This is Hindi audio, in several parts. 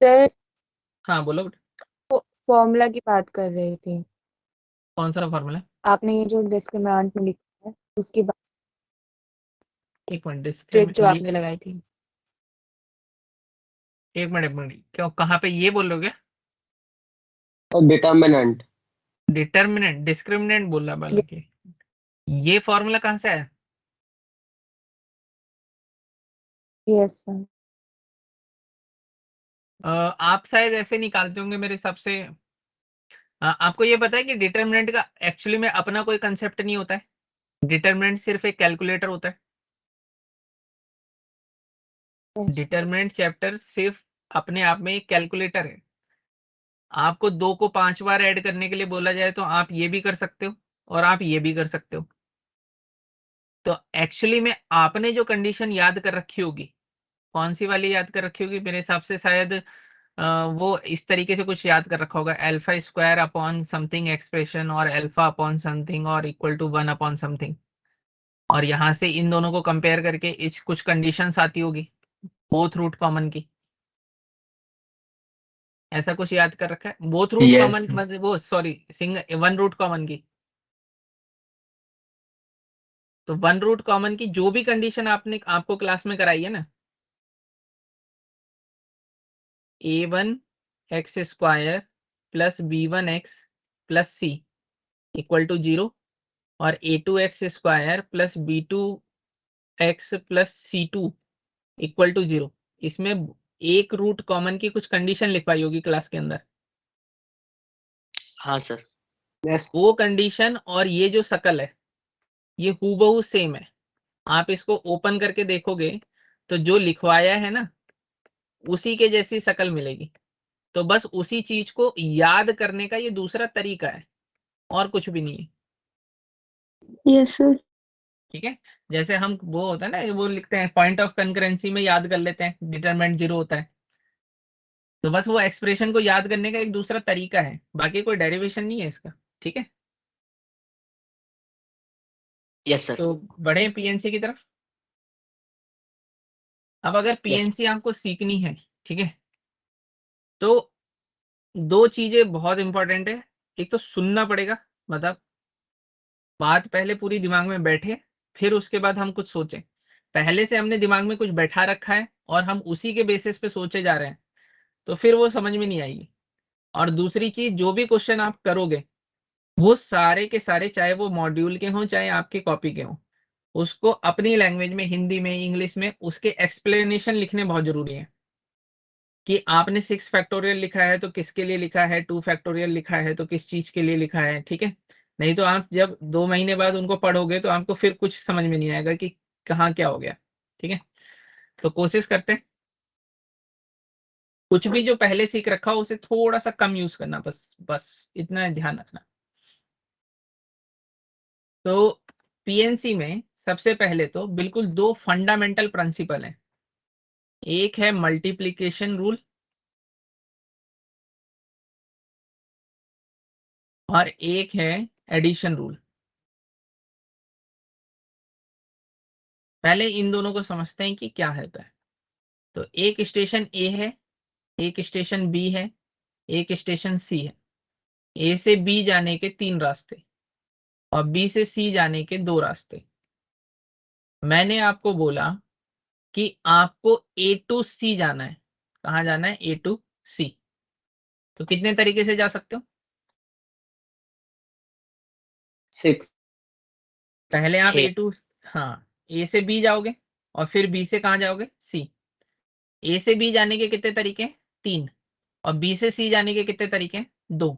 सर, हाँ बोलो। फॉर्मूला की बात कर रहे थे। कौन सा फॉर्मूला? आपने ये जो डिस्क्रिमिनेंट में लिखा है उसकी बात, एक मिनट, ट्रिक डिस्क्रिमिनेंट जो ये। आपने लगाई थी। एक मिनट क्यों, कहाँ पे ये बोल रहे हो? और डिटर्मिनेंट। डिटर्मिनेंट डिस्क्रिमिनेंट बोल रहा बल्कि, ये फॉर्मूला कहाँ से है? Yes sir. आप शायद ऐसे निकालते होंगे मेरे हिसाब से। आपको ये पता है कि डिटर्मिनेंट का एक्चुअली में अपना कोई कंसेप्ट नहीं होता है। डिटर्मिनेंट सिर्फ एक कैलकुलेटर होता है। यस। डिटर्मिनेंट चैप्टर सिर्फ अपने आप में एक कैलकुलेटर है। आपको 2 को 5 बार ऐड करने के लिए बोला जाए तो आप ये भी कर सकते हो और आप ये भी कर सकते हो। तो एक्चुअली में आपने जो कंडीशन याद कर रखी होगी, कौन सी वाली याद कर रखी होगी? मेरे हिसाब से शायद वो इस तरीके से कुछ याद कर रखा होगा, alpha square upon something expression और अल्फा अपॉन समथिंग और इक्वल टू 1 अपॉन समथिंग। और यहां से इन दोनों को कंपेयर करके इस कुछ कंडीशंस आती होगी बोथ रूट कॉमन की। ऐसा कुछ याद कर रखा है बोथ रूट यस कॉमन, मतलब वो sorry single one root common की। तो वन रूट कॉमन की जो भी कंडीशन आपने आपको क्लास में कराई है ना, a1 x² plus b1 x plus c equal to 0 और a2 x² plus b2 x plus c2 equal to 0, इसमें एक रूट कॉमन की कुछ कंडीशन लिखवाई होगी क्लास के अंदर। हाँ सर। यस। वो कंडीशन और ये जो शकल है ये हूबहू सेम है। आप इसको ओपन करके देखोगे तो जो लिखवाया है ना उसी के जैसी शकल मिलेगी। तो बस उसी चीज को याद करने का ये दूसरा तरीका है और कुछ भी नहीं है। Yes sir. ठीक है। जैसे हम वो होता है ना, वो लिखते हैं पॉइंट ऑफ कंकरेंसी में याद कर लेते हैं डिटरमिनेंट 0 होता है। तो बस वो एक्सप्रेशन को याद करने का एक दूसरा तरीका है, बाकी कोई डेरिवेशन नहीं है इसका। ठीक है। Yes sir. तो बढ़े पीएनसी की तरफ। अब अगर यस। पीएनसी आपको सीखनी है, ठीक है, तो दो चीजें बहुत इंपॉर्टेंट है। एक तो सुनना पड़ेगा, मतलब बात पहले पूरी दिमाग में बैठे, फिर उसके बाद हम कुछ सोचें। पहले से हमने दिमाग में कुछ बैठा रखा है और हम उसी के बेसिस पे सोचे जा रहे हैं, तो फिर वो समझ में नहीं आएगी। और दूसरी चीज, जो भी क्वेश्चन आप करोगे वो सारे के सारे, चाहे वो मॉड्यूल के हों चाहे आपके कॉपी के हों, उसको अपनी लैंग्वेज में, हिंदी में, इंग्लिश में, उसके एक्सप्लेनेशन लिखने बहुत जरूरी है। कि आपने 6 फैक्टोरियल लिखा है तो किसके लिए लिखा है, 2 फैक्टोरियल लिखा है तो किस चीज के लिए लिखा है। ठीक है। नहीं तो आप जब 2 महीने बाद उनको पढ़ोगे तो आपको फिर कुछ समझ में नहीं आएगा कि कहाँ क्या हो गया। ठीक है। तो कोशिश करते हैं कुछ भी जो पहले सीख रखा हो उसे थोड़ा सा कम यूज करना, बस बस इतना ध्यान रखना। तो पीएनसी में सबसे पहले तो बिल्कुल दो फंडामेंटल प्रिंसिपल हैं। एक है मल्टीप्लिकेशन रूल और एक है एडिशन रूल। पहले इन दोनों को समझते हैं कि क्या होता है। तो एक स्टेशन ए है, एक स्टेशन बी है, एक स्टेशन सी है। ए से बी जाने के 3 रास्ते और बी से सी जाने के 2 रास्ते। मैंने आपको बोला कि आपको ए टू सी जाना है। कहाँ जाना है? ए टू सी। तो कितने तरीके से जा सकते हो? 6। पहले आप छः। ए टू, हाँ, ए से बी जाओगे और फिर बी से कहाँ जाओगे? सी। ए से बी जाने के कितने तरीके हैं? 3। और बी से सी जाने के कितने तरीके हैं? 2।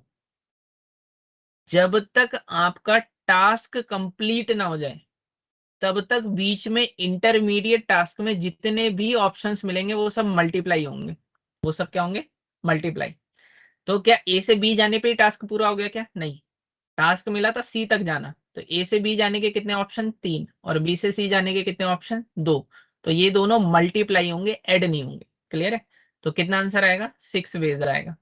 जब तक आपका टास्क कंप्लीट ना हो जाए तब तक बीच में इंटरमीडिएट टास्क में जितने भी ऑप्शंस मिलेंगे वो सब मल्टीप्लाई होंगे। वो सब क्या होंगे? मल्टीप्लाई। तो क्या ए से बी जाने पे ही टास्क पूरा हो गया? क्या नहीं। टास्क मिला था सी तक जाना, तो ए से बी जाने के कितने ऑप्शन? 3। और बी से सी जाने के कितने ऑप्शन? 2। तो ये दोनों मल्टीप्लाई होंगे, ऐड नहीं होंगे। क्लियर है? तो कितना आंसर आएगा? 6 वेज आएगा।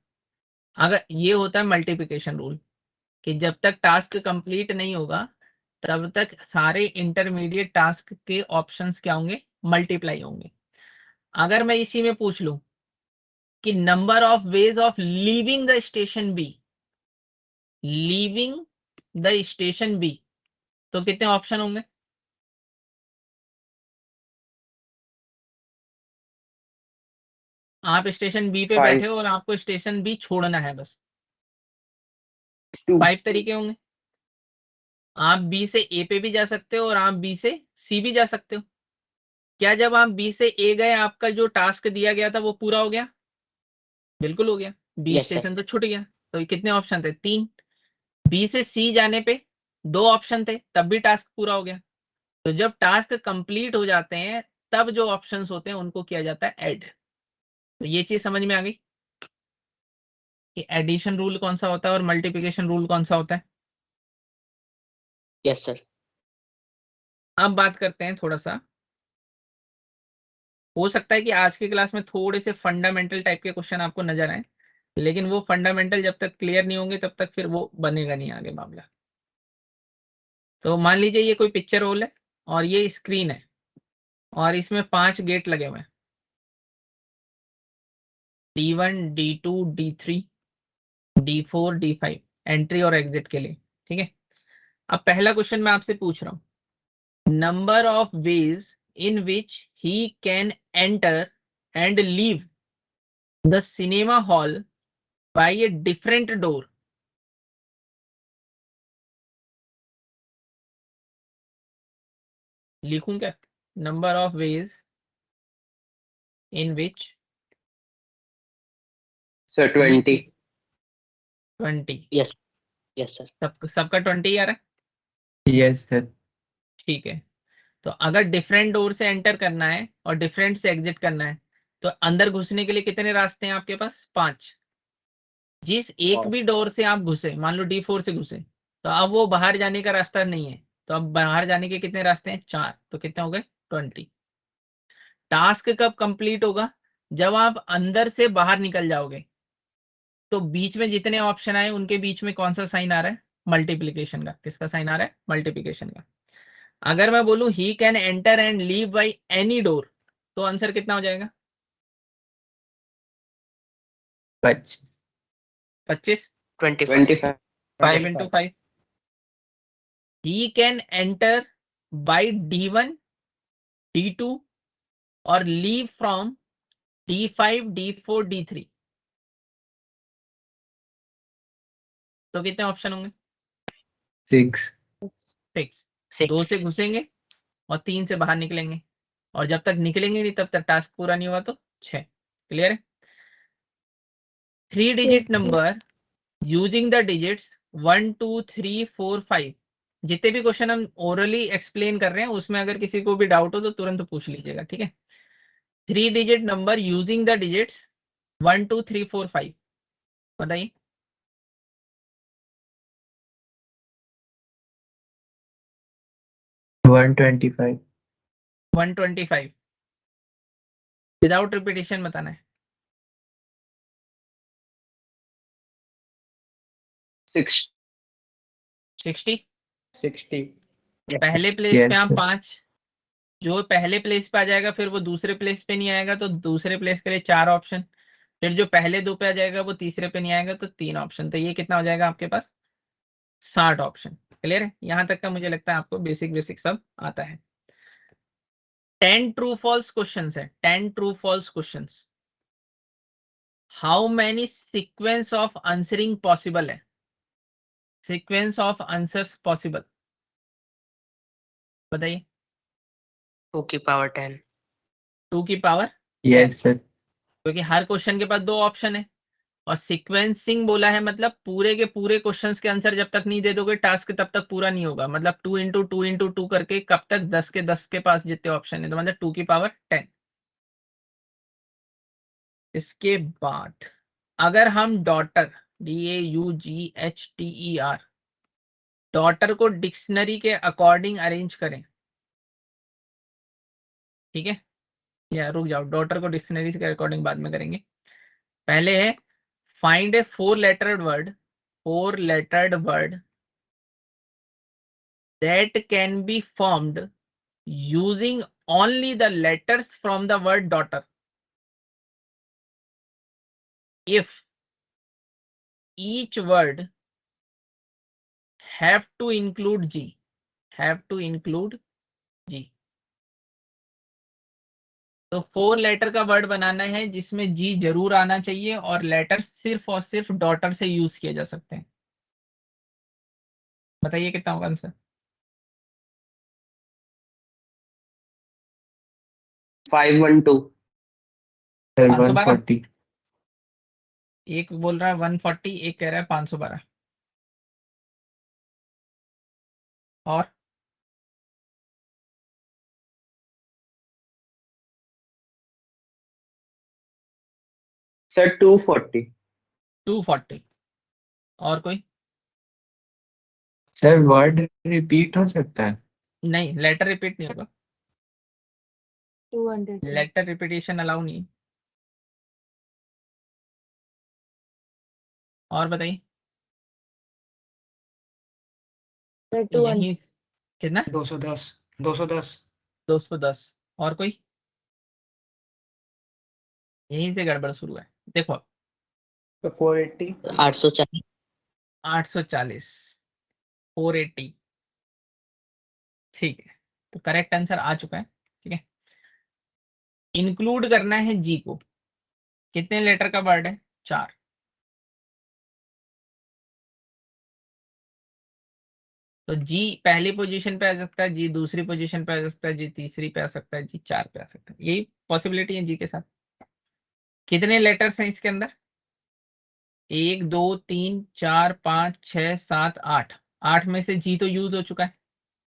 अगर ये होता है मल्टीप्लिकेशन रूल, कि जब तक टास्क कंप्लीट नहीं होगा तब तक सारे इंटरमीडिएट टास्क के ऑप्शंस क्या होंगे? मल्टीप्लाई होंगे। अगर मैं इसी में पूछ लूं कि number of ways of leaving the station B, leaving the station B, तो कितने ऑप्शन होंगे? आप स्टेशन बी पे 5 बैठे हो और आपको स्टेशन बी छोड़ना है बस, 2 5 तरीके होंगे। आप बी से ए पे भी जा सकते हो और आप बी से सी भी जा सकते हो। क्या जब आप बी से ए गए आपका जो टास्क दिया गया था वो पूरा हो गया? बिल्कुल हो गया, बी यस सर स्टेशन तो छूट गया। तो ये कितने ऑप्शन थे? 3। बी से सी जाने पे 2 ऑप्शन थे, तब भी टास्क पूरा हो गया। तो जब टास्क कंप्लीट हो जाते हैं तब जो ऑप्शंस होते हैं उनको किया जाता है ऐड। तो ये चीज समझ में आ गई कि एडिशन रूल कौन सा होता है और मल्टीप्लिकेशन रूल कौन सा होता है। यस सर अब बात करते हैं थोड़ा सा, हो सकता है कि आज की क्लास में थोड़े से फंडामेंटल टाइप के क्वेश्चन आपको नजर आए, लेकिन वो फंडामेंटल जब तक क्लियर नहीं होंगे तब तक फिर वो बनेगा नहीं आगे मामला। तो मान लीजिए ये कोई पिक्चर रोल है और ये स्क्रीन है और इसमें 5 गेट लगे हुए हैं, D1 D2 D3 D4 D5, entry और एग्जिट के लिए। ठीक है, अब पहला क्वेश्चन मैं आपसे पूछ रहा हूं, number of ways in which he can enter and leave the cinema hall by a different door. लिखूं क्या? Number of ways in which sir 20 20। Yes yes sir सबका 20 आ रहा यस सर। है? ठीक है, तो अगर डिफरेंट डोर से एंटर करना है और डिफरेंट से एग्जिट करना है तो अंदर घुसने के लिए कितने रास्ते हैं आपके पास? 5। जिस एक भी डोर से आप घुसे, मान लो D4 से घुसे, तो अब वो बाहर जाने का रास्ता नहीं है, तो अब बाहर जाने के कितने रास्ते हैं? 4। तो कितने हो गए? 20। टास्क कब कंप्लीट होगा? जब आप अंदर से बाहर निकल जाओगे, तो बीच में जितने ऑप्शन आए उनके बीच में कौन सा साइन आ रहा है? मल्टीप्लीकेशन का। किसका साइन आ रहा है? मल्टीप्लीकेशन का। अगर मैं बोलूं ही can enter and leave by any door, तो आंसर कितना हो जाएगा? 25 25। 25 5 into 5। He can enter bye D1 D2 और leave from D5 D4 D3, तो कितने ऑप्शन होंगे? 6 फिक्स। 2 से घुसेंगे और 3 से बाहर निकलेंगे, और जब तक निकलेंगे नहीं तब तक टास्क पूरा नहीं हुआ, तो 6। क्लियर है? 3 digit number using the digits 1 2 3 4 5। जितने भी क्वेश्चन हम ओरली एक्सप्लेन कर रहे हैं उसमें अगर किसी को भी डाउट हो तो तुरंत पूछ लीजिएगा। ठीक है, 3 digit number using the digits 1 2 3 4 5, बताइए। 125 125 विदाउट रिपीटेशन बताना है। 6 60। 60 पहले प्लेस पे यस आप सर। 5, जो पहले प्लेस पे आ जाएगा फिर वो दूसरे प्लेस पे नहीं आएगा तो दूसरे प्लेस के लिए 4 ऑप्शन, फिर जो पहले 2 पे आ जाएगा वो तीसरे पे नहीं आएगा तो 3 ऑप्शन। तो ये कितना हो जाएगा आपके पास? 60 ऑप्शन। क्लियर है? यहां तक का मुझे लगता है आपको बेसिक बेसिक सब आता है। 10 ट्रू फॉल्स क्वेश्चन है, 10 true false question. How many sequence of answering possible है? सीक्वेंस ऑफ आंसर्स पॉसिबल, बताइए। 2 की पावर 10 2 की पावर 10, यस सर। क्योंकि हर क्वेश्चन के पास 2 ऑप्शन है। और सीक्वेंसिंग बोला है मतलब पूरे के पूरे क्वेश्चंस के आंसर जब तक नहीं दे दोगे टास्क तब तक पूरा नहीं होगा। मतलब 2 × 2 × 2 करके कब तक? 10 के 10 के पास जितने ऑप्शन है, तो मतलब 2 की पावर 10। इसके बाद अगर हम डॉटर, DAUGHTER, डॉटर को डिक्शनरी के अकॉर्डिंग अरेंज करें, ठीक है, या रुक जाओ, डॉटर को डिक्शनरी के अकॉर्डिंग बाद में करेंगे। पहले है find A 4 lettered word, 4 lettered word that can be formed using only the letters from the word daughter. if each word have to include G, have to include G। तो 4 लेटर का वर्ड बनाना है जिसमें जी जरूर आना चाहिए और लेटर सिर्फ और सिर्फ डॉटर से यूज किए जा सकते हैं। बताइए कितना होगा आंसर? 512 Sir, 512। 140. एक बोल रहा है 140, एक कह रहा है 512। और सर 240 240। और कोई? Sir, word repeat हो सकता है? नहीं, लेटर रिपीट नहीं होगा, 200 लेटर रिपीटेशन अलाउ नहीं है। और बताइए। सर 200 यही कितना? 210 210 210। और कोई? यहीं से गड़बड़ शुरू है। देखो, 480 840 840, 480। ठीक है, तो करेक्ट आंसर आ चुका है। ठीक है, इंक्लूड करना है जी को। कितने लेटर का वर्ड है? 4। तो जी पहली पोजीशन पे आ सकता है, जी दूसरी पोजीशन पे आ सकता है, जी तीसरी पे आ सकता है, जी 4 पे आ सकता है। यही पॉसिबिलिटी है जी के साथ। कितने लेटर्स हैं इसके अंदर? 1 2 3 4 5 6 7 8। 8 में से जी तो यूज हो चुका है,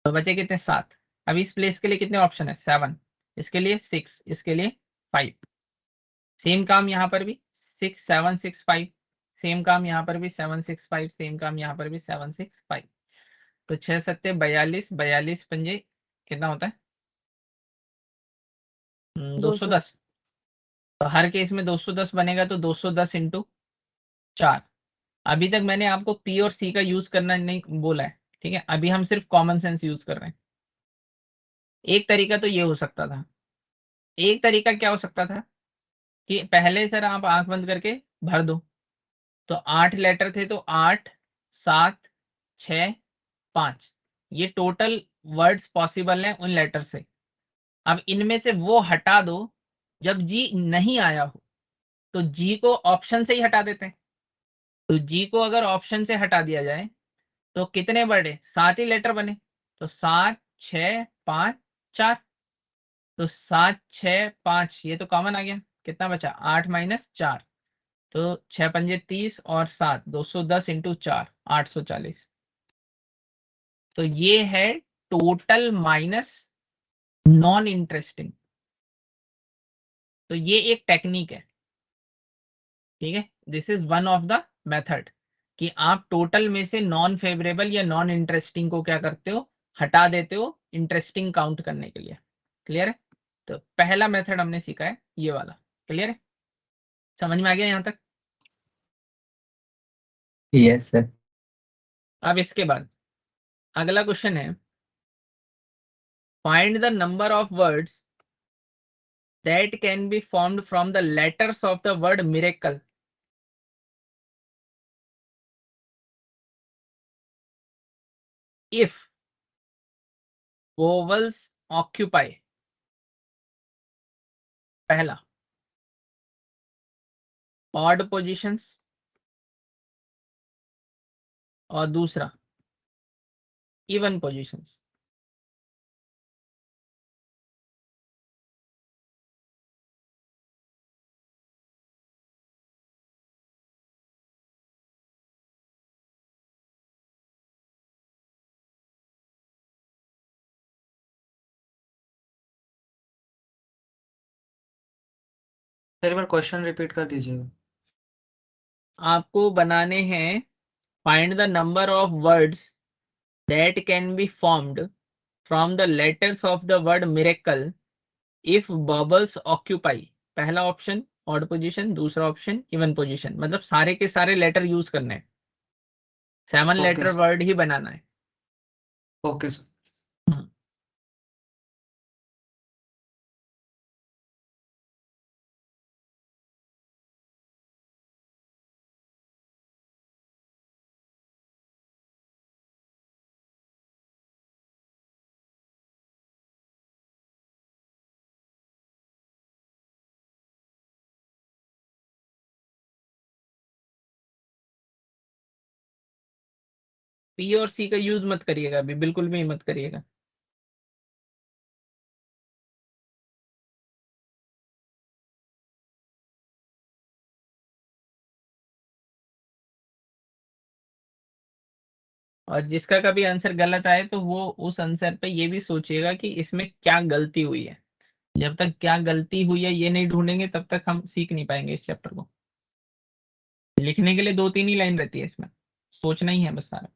तो बचे कितने? 7। अब इस प्लेस के लिए कितने ऑप्शन है? 7। इसके लिए 6, इसके लिए 5। सेम काम यहाँ पर भी 6 7 6 5। सेम काम यहाँ पर भी 7 6 5। सेम काम यहाँ पर भी 7 6 5। तो 6 7 42, 42 पंजे कितना होता है? 210। तो हर केस में 210 बनेगा, तो 210 इंटू 4। अभी तक मैंने आपको पी और सी का यूज करना नहीं बोला है, ठीक है? अभी हम सिर्फ कॉमन सेंस यूज कर रहे हैं। एक तरीका तो ये हो सकता था, एक तरीका क्या हो सकता था कि पहले सर आप आंख बंद करके भर दो। तो 8 लेटर थे, तो 8 7 6 5, ये टोटल वर्ड्स पॉसिबल हैं उन लेटर से। अब इनमें से वो हटा दो जब जी नहीं आया हो, तो जी को ऑप्शन से ही हटा देते हैं। तो जी को अगर ऑप्शन से हटा दिया जाए तो कितने बढ़े? 7 ही लेटर बने। तो 7 6 5 4। तो 7 6 5, ये तो कॉमन आ गया। कितना बचा? 8 माइनस 4। तो 6 पंजे 30 और 7 210 इंटू 4 840। तो ये है टोटल माइनस नॉन इंटरेस्टिंग। तो ये एक टेक्निक है, ठीक है? This is one of the method कि आप टोटल में से नॉन फेवरेबल या नॉन इंटरेस्टिंग को क्या करते हो? हटा देते हो इंटरेस्टिंग काउंट करने के लिए। क्लियर है? तो पहला मेथड हमने सीखा है ये वाला। क्लियर है? समझ में आ गया यहां तक? Yes, sir. अब इसके बाद अगला क्वेश्चन है, find the number of words that can be formed from the letters of the word miracle if vowels occupy। पहला, ऑड पोजीशंस, और दूसरा इवन पोजीशंस। सर एक बार क्वेश्चन रिपीट कर दीजिएगा। आपको बनाने हैं find the number of words that can be formed from the letters of the word miracle if bubbles occupy. पहला ऑप्शन ऑड पोजीशन, दूसरा ऑप्शन इवन पोजीशन, मतलब सारे के सारे लेटर यूज करने हैं। 7 ओके लेटर वर्ड ही बनाना है। Okay sir. हम्म, पी और सी का यूज मत करिएगा अभी, बिल्कुल भी मत करिएगा। और जिसका कभी आंसर गलत आए तो वो उस आंसर पे ये भी सोचिएगा कि इसमें क्या गलती हुई है। जब तक क्या गलती हुई है ये नहीं ढूंढेंगे तब तक हम सीख नहीं पाएंगे इस चैप्टर को। लिखने के लिए 2-3 ही लाइन रहती है इसमें, सोचना ही है बस सारा।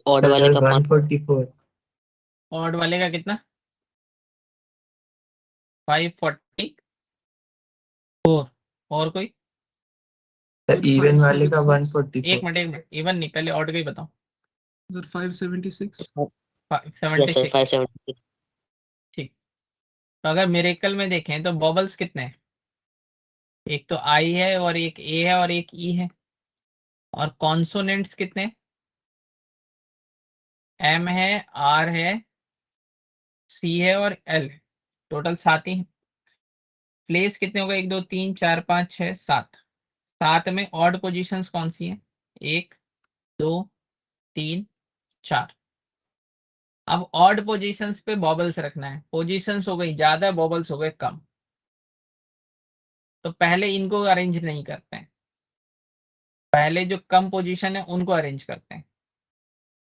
ऑड वाले का 144। ऑड वाले का कितना? 544। और कोई? इवन वाले का 1 144। मिनट, इवन नहीं, पहले ऑड का ही बताओ। 576। 76। 576। ठीक। तो अगर मिरेकल में देखें तो बॉबल्स कितने हैं? एक तो आई है और एक ए है और एक ई है। और कॉन्सोनेंट्स कितने? एम है, आर है, सी है और एल है। टोटल 7 ही हैं। प्लेस कितने होगा? 1 2 3 4 5 6 7। 7 में ऑड पोजीशंस कौन सी हैं? 1 2 3 4। अब ऑड पोजीशंस पे बॉबल्स रखना है। पोजीशंस हो गई ज्यादा, बॉबल्स हो गए कम। तो पहले इनको अरेंज नहीं करते हैं, पहले जो कम पोजीशन है उनको अरेंज करते हैं।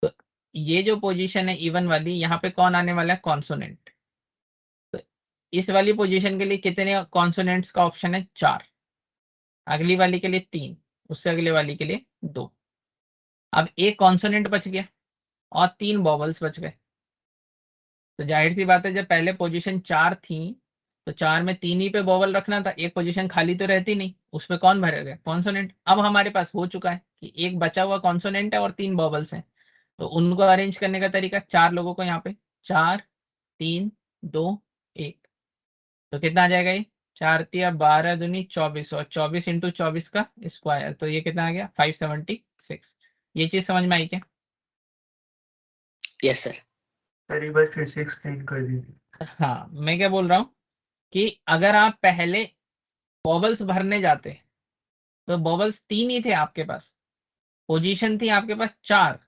तो ये जो पोजीशन है इवन वाली, यहाँ पे कौन आने वाला है? कॉन्सोनेंट। तो इस वाली पोजीशन के लिए कितने कॉन्सोनेंट्स का ऑप्शन है? 4। अगली वाली के लिए 3, उससे अगले वाली के लिए 2। अब एक कॉन्सोनेंट बच गया और 3 बॉबल्स बच गए। तो जाहिर सी बात है जब पहले पोजीशन 4 थी तो 4 में 3 ही पे बॉबल रखना था, एक पोजीशन खाली तो रहती नहीं, उसमें कौन भरेगा? कॉन्सोनेंट। अब हमारे पास हो चुका है कि एक बचा हुआ कॉन्सोनेंट है और 3 बॉबल्स हैं। तो उनको अरेंज करने का तरीका, 4 लोगों को यहाँ पे 4 3 2 1। तो कितना आ जाएगा ये? 4 तिया 12 दूनी 24 और 24 इंटू 24 का स्क्वायर। तो ये कितना आ गया? 576। ये चीज समझ में आई क्या? Yes sir. सर एक बार फिर से एक्सप्लेन कर दीजिए। हाँ, मैं क्या बोल रहा हूँ कि अगर आप पहले बॉबल्स भरने जाते तो बॉबल्स 3 ही थे आपके पास, पोजीशन थी आपके पास 4।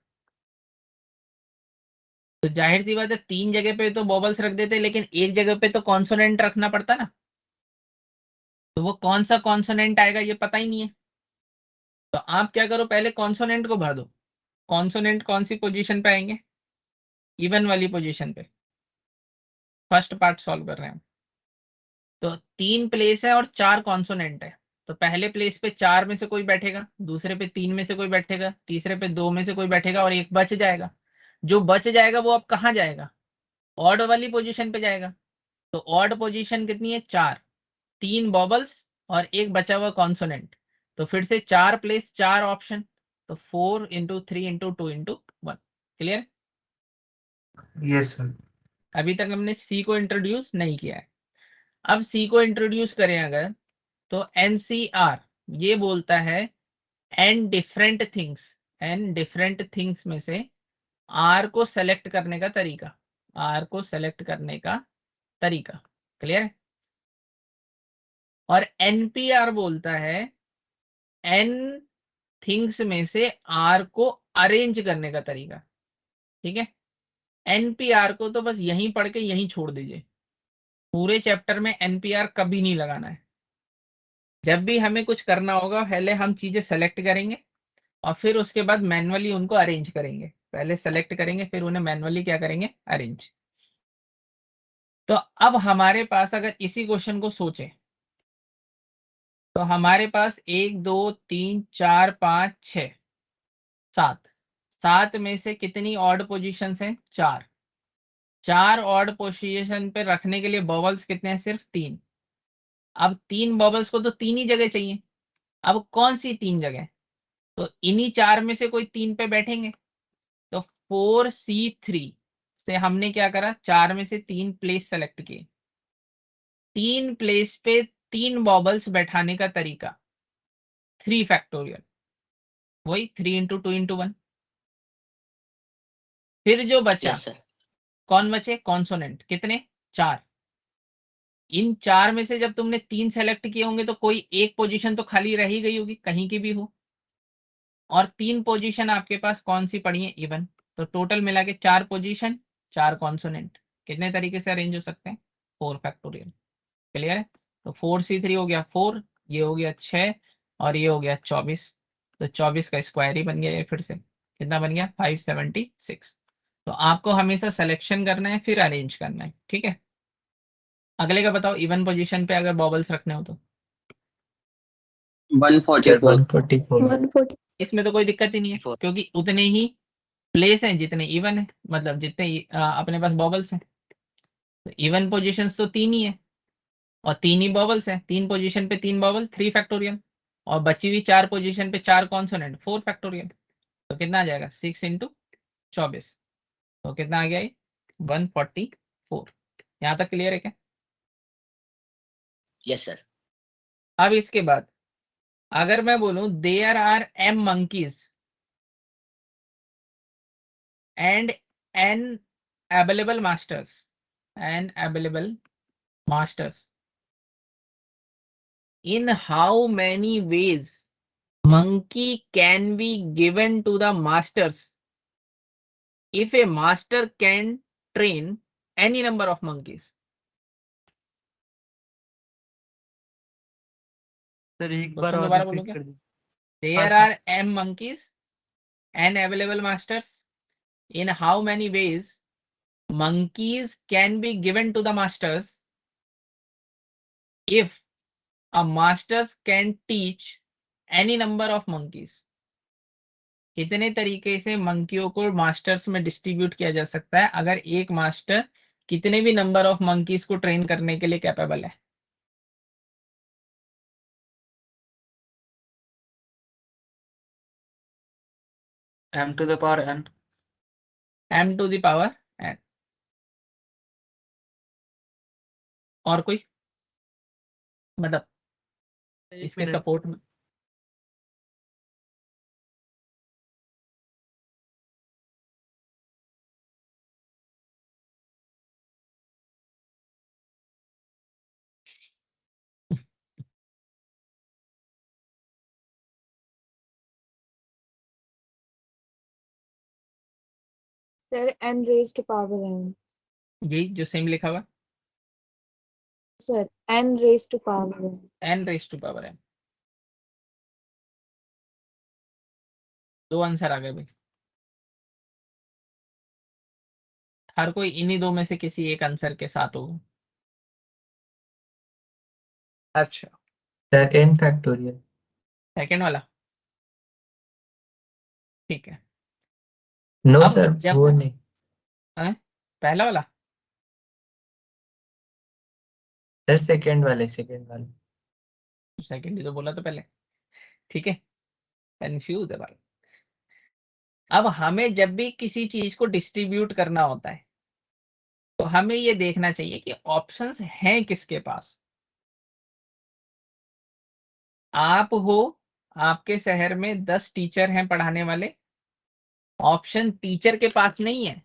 तो जाहिर सी बात है 3 जगह पे तो बॉबल्स रख देते, लेकिन एक जगह पे तो कॉन्सोनेंट रखना पड़ता ना। तो वो कौन सा कॉन्सोनेंट आएगा ये पता ही नहीं है। तो आप क्या करो, पहले कॉन्सोनेंट को भर दो। कॉन्सोनेंट कौन सी पोजीशन पे आएंगे? इवन वाली पोजीशन पे। फर्स्ट पार्ट सॉल्व कर रहे हैं हम। तो 3 प्लेस है और 4 कॉन्सोनेंट है। तो पहले प्लेस पे 4 में से कोई बैठेगा, दूसरे पे 3 में से कोई बैठेगा, तीसरे पे 2 में से कोई बैठेगा और एक बच जाएगा। जो बच जाएगा वो अब कहाँ जाएगा? ऑड वाली पोजीशन पे जाएगा। तो ऑड पोजीशन कितनी है? 4, 3 बॉबल्स और एक बचा हुआ कॉन्सोनेंट। तो फिर से 4 प्लेस 4 ऑप्शन, तो 4 into 3 into 2 into 1। Clear? Yes sir. अभी तक हमने सी को इंट्रोड्यूस नहीं किया है। अब सी को इंट्रोड्यूस करें अगर, तो एनसीआर ये बोलता है and different things, and different things में से आर को सेलेक्ट करने का तरीका, आर को सेलेक्ट करने का तरीका। क्लियर है? और एनपीआर बोलता है एन थिंग्स में से आर को अरेंज करने का तरीका। ठीक है? एनपीआर को तो बस यहीं पढ़ के यहीं छोड़ दीजिए, पूरे चैप्टर में एनपीआर कभी नहीं लगाना है। जब भी हमें कुछ करना होगा पहले हम चीजें सेलेक्ट करेंगे और फिर उसके बाद मैन्युअली उनको अरेंज करेंगे। पहले सेलेक्ट करेंगे फिर उन्हें मैन्युअली क्या करेंगे? अरेंज। तो अब हमारे पास अगर इसी क्वेश्चन को सोचें तो हमारे पास 1 2 3 4 5 6 7, 7 में से कितनी ऑड पोजीशंस हैं? 4। 4 ऑड पोजीशन पे रखने के लिए बबल्स कितने हैं? सिर्फ 3। अब 3 बबल्स को तो 3 ही जगह चाहिए। अब कौन सी 3 जगह? तो इन्हीं 4 में से कोई 3 पे बैठेंगे। तो 4C3 से हमने क्या करा? 4 में से 3 प्लेस सेलेक्ट किए। 3 प्लेस पे 3 बॉबल्स बैठाने का तरीका 3 फैक्टोरियल, वही 3 इंटू 2 इंटू 1। फिर जो बचा, यस सर। कौन बचे? कॉन्सोनेंट। कितने? 4। इन 4 में से जब तुमने 3 सेलेक्ट किए होंगे तो कोई एक पोजीशन तो खाली रह ही गई होगी, कहीं की भी हो। और 3 पोजीशन आपके पास कौन सी पड़ी है? इवन। तो टोटल मिला के 4 पोजीशन, 4 कॉन्सोनेंट। कितने तरीके से अरेंज हो सकते हैं? 4 फैक्टोरियल। क्लियर है? तो 4C3 हो गया 4, ये हो गया 6 और ये हो गया 24। तो 24 का स्क्वायर ही बन गया ये। फिर से कितना बन गया? 576। तो आपको हमेशा सिलेक्शन करना है फिर अरेंज करना है। ठीक है? अगले का बताओ, इवन पोजीशन पे अगर बॉबल्स रखने हो तो। 144। 144। 140. इसमें तो कोई दिक्कत ही नहीं है क्योंकि उतने ही प्लेस हैं जितने इवन है, मतलब जितने अपने पास बॉबल्स हैं। तो इवन पोजीशंस तो 3 ही है और 3 ही बॉबल्स हैं। 3 पोजीशन पे 3 बॉबल 3 फैक्टोरियल और बची हुई 4 पोजीशन पे 4 कॉन्सोनेंट 4 फैक्टोरियल। तो कितना आ जाएगा? 6 इंटू 24। तो कितना आ गया ये? 144। यहाँ तक क्लियर है क्या? Yes sir. अब इसके बाद अगर मैं बोलूं there are m monkeys and n available masters, and available masters, in how many ways monkey can be given to the masters if a master can train any number of monkeys? Sir एक बार क्वेश्चन और दोबारा रिपीट बोलोगे? कर दीजिए। There हाँ are m monkeys and available masters, in how many ways monkeys can be given to the masters if a masters can teach any number of monkeys? कितने तरीके से मंकियों को मास्टर्स में डिस्ट्रीब्यूट किया जा सकता है अगर एक मास्टर कितने भी नंबर ऑफ मंकीज को ट्रेन करने के लिए कैपेबल है? m to the power n। m to the power n। और कोई मतलब एक इसके मिनट। सपोर्ट में? Sir, n raised to power n. यही जो सेम लिखा हुआ Sir, n raised to power n. n raise to power n। दो आंसर आ गए भाई। हर कोई इन्हीं दो में से किसी एक आंसर के साथ होगा। अच्छा, सर n फैक्टोरियल। सेकंड वाला, ठीक है। नो अब सर जब वो नहीं। पहला वाला, सर सेकंड वाले, सेकंड वाले। सेकंड ही तो बोला तो पहले, ठीक है, कंफ्यूज है भाई। अब हमें जब भी किसी चीज को डिस्ट्रीब्यूट करना होता है तो हमें ये देखना चाहिए कि ऑप्शंस हैं किसके पास। आप हो, आपके शहर में 10 टीचर हैं पढ़ाने वाले, ऑप्शन टीचर के पास नहीं है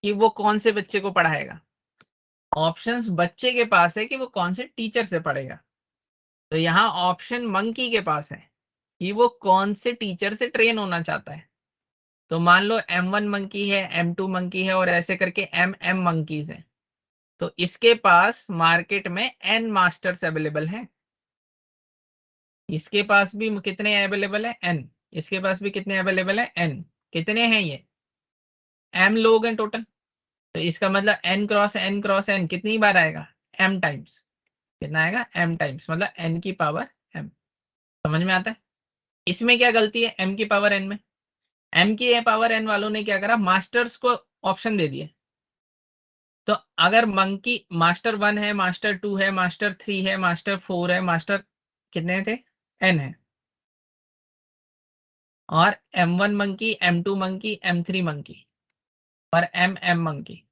कि वो कौन से बच्चे को पढ़ाएगा, ऑप्शंस बच्चे के पास है कि वो कौन से टीचर से पढ़ेगा। तो यहाँ ऑप्शन मंकी के पास है कि वो कौन से टीचर से ट्रेन होना चाहता है। तो मान लो M1 मंकी है, M2 मंकी है और ऐसे करके MM मंकीज है। तो इसके पास मार्केट में n मास्टर्स अवेलेबल हैं। इसके पास भी कितने अवेलेबल है, n। इसके पास भी कितने अवेलेबल है, n। कितने हैं ये, m लोग हैं टोटल। तो इसका मतलब n क्रॉस n कितनी बार आएगा, m टाइम्स। कितना आएगा, m टाइम्स, मतलब n की पावर m। समझ में आता है। इसमें क्या गलती है m की पावर n में, m की पावर n वालों ने क्या करा, मास्टर्स को ऑप्शन दे दिए। तो अगर मंकी मास्टर 1 है, मास्टर 2 है, मास्टर 3 है, मास्टर 4 है, मास्टर कितने थे, n है, और M1 monkey, M2 monkey, M3 monkey और MM मंकी।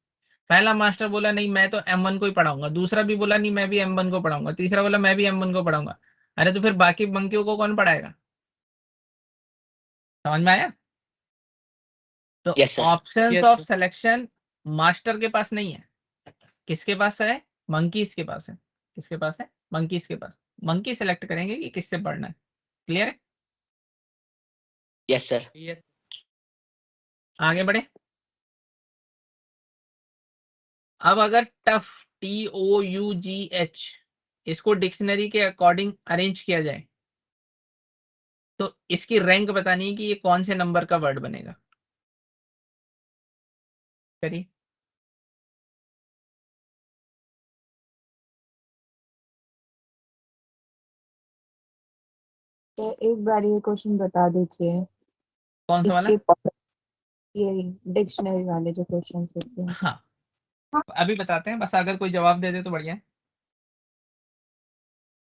पहला मास्टर बोला नहीं मैं तो M1 को ही पढ़ाऊंगा, दूसरा भी बोला नहीं मैं भी M1 को पढ़ाऊंगा, तीसरा बोला मैं भी M1 को पढ़ाऊंगा। अरे तो फिर बाकी मंकियों को कौन पढ़ाएगा। समझ में आया। तो Yes, sir. Options Yes, of sir. Selection master के पास नहीं है, किसके पास है, मंकीज के पास है। किसके पास है, मंकीज के पास। मंकी सेलेक्ट करेंगे कि किससे पढ़ना है। क्लियर है। Yes, sir. Yes. आगे बढ़े। अब अगर टफ, TOUGH, इसको डिक्शनरी के अकॉर्डिंग अरेंज किया जाए तो इसकी रैंक बतानी है कि ये कौन से नंबर का वर्ड बनेगा। करिए। तो एक बार ये क्वेश्चन बता दीजिए, कौन सा वाला, इसके ये डिक्शनरी वाले जो क्वेश्चन होते हैं। हाँ अभी बताते हैं, बस अगर कोई जवाब दे दे तो बढ़िया है।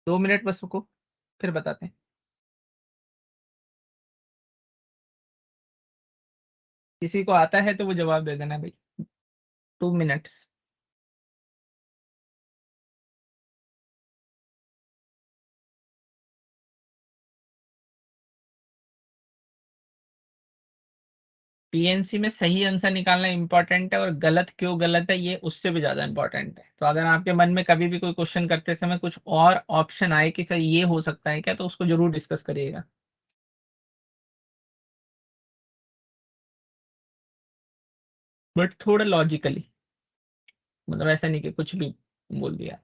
2 मिनट बस रुको, फिर बताते हैं। किसी को आता है तो वो जवाब दे देना भाई। 2 मिनट्स। पीएनसी में सही आंसर निकालना इंपॉर्टेंट है और गलत क्यों गलत है ये उससे भी ज्यादा इंपॉर्टेंट है। तो अगर आपके मन में कभी भी कोई क्वेश्चन करते समय कुछ और ऑप्शन आए कि सर ये हो सकता है क्या, तो उसको जरूर डिस्कस करिएगा। बट थोड़ा लॉजिकली, मतलब ऐसा नहीं कि कुछ भी बोल दिया।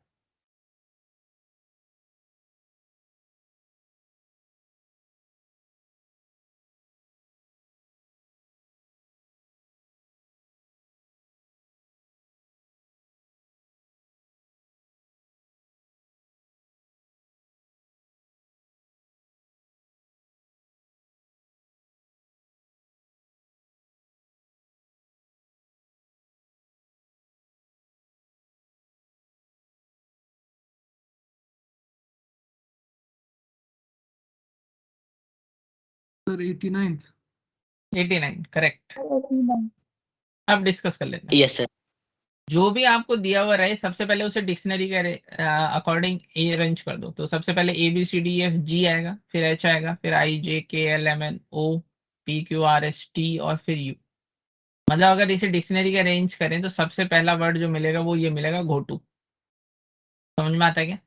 Sir, 89th. 89 करेक्ट। अब डिस्कस कर लेते हैं। Yes, sir. जो भी आपको दिया हुआ रहे सबसे पहले उसे डिक्शनरी के अकॉर्डिंग अरेंज कर दो। तो सबसे पहले ABCDEFG आएगा, फिर H आएगा, फिर IJKLMNOPQRST और फिर U। मतलब अगर इसे डिक्शनरी के अरेंज करें तो सबसे पहला वर्ड जो मिलेगा वो ये मिलेगा, घोटू। समझ में आता है क्या।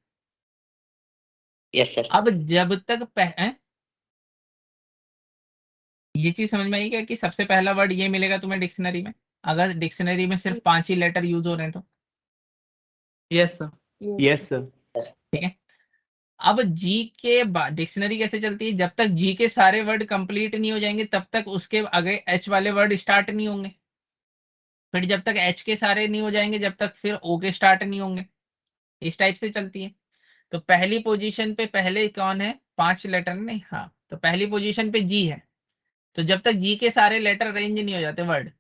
Yes, sir. अब जब तक ये चीज समझ में आई क्या कि सबसे पहला वर्ड ये मिलेगा तुम्हें डिक्शनरी में, अगर डिक्शनरी में सिर्फ 5 ही लेटर यूज हो रहे हैं तो। Yes, sir. Yes, sir. ठीक है। अब जी के बाद डिक्शनरी कैसे चलती है, जब तक जी के सारे वर्ड कंप्लीट नहीं हो जाएंगे तब तक उसके आगे एच वाले वर्ड स्टार्ट नहीं होंगे, फिर जब तक एच के सारे नहीं हो जाएंगे जब तक फिर ओ के स्टार्ट नहीं होंगे। इस टाइप से चलती है। तो पहली पोजीशन पे पहले कौन है, 5 लेटर नहीं, हाँ, तो पहली पोजीशन पे जी है। तो जब तक जी के सारे लेटर अरेंज नहीं हो जाते वर्ड,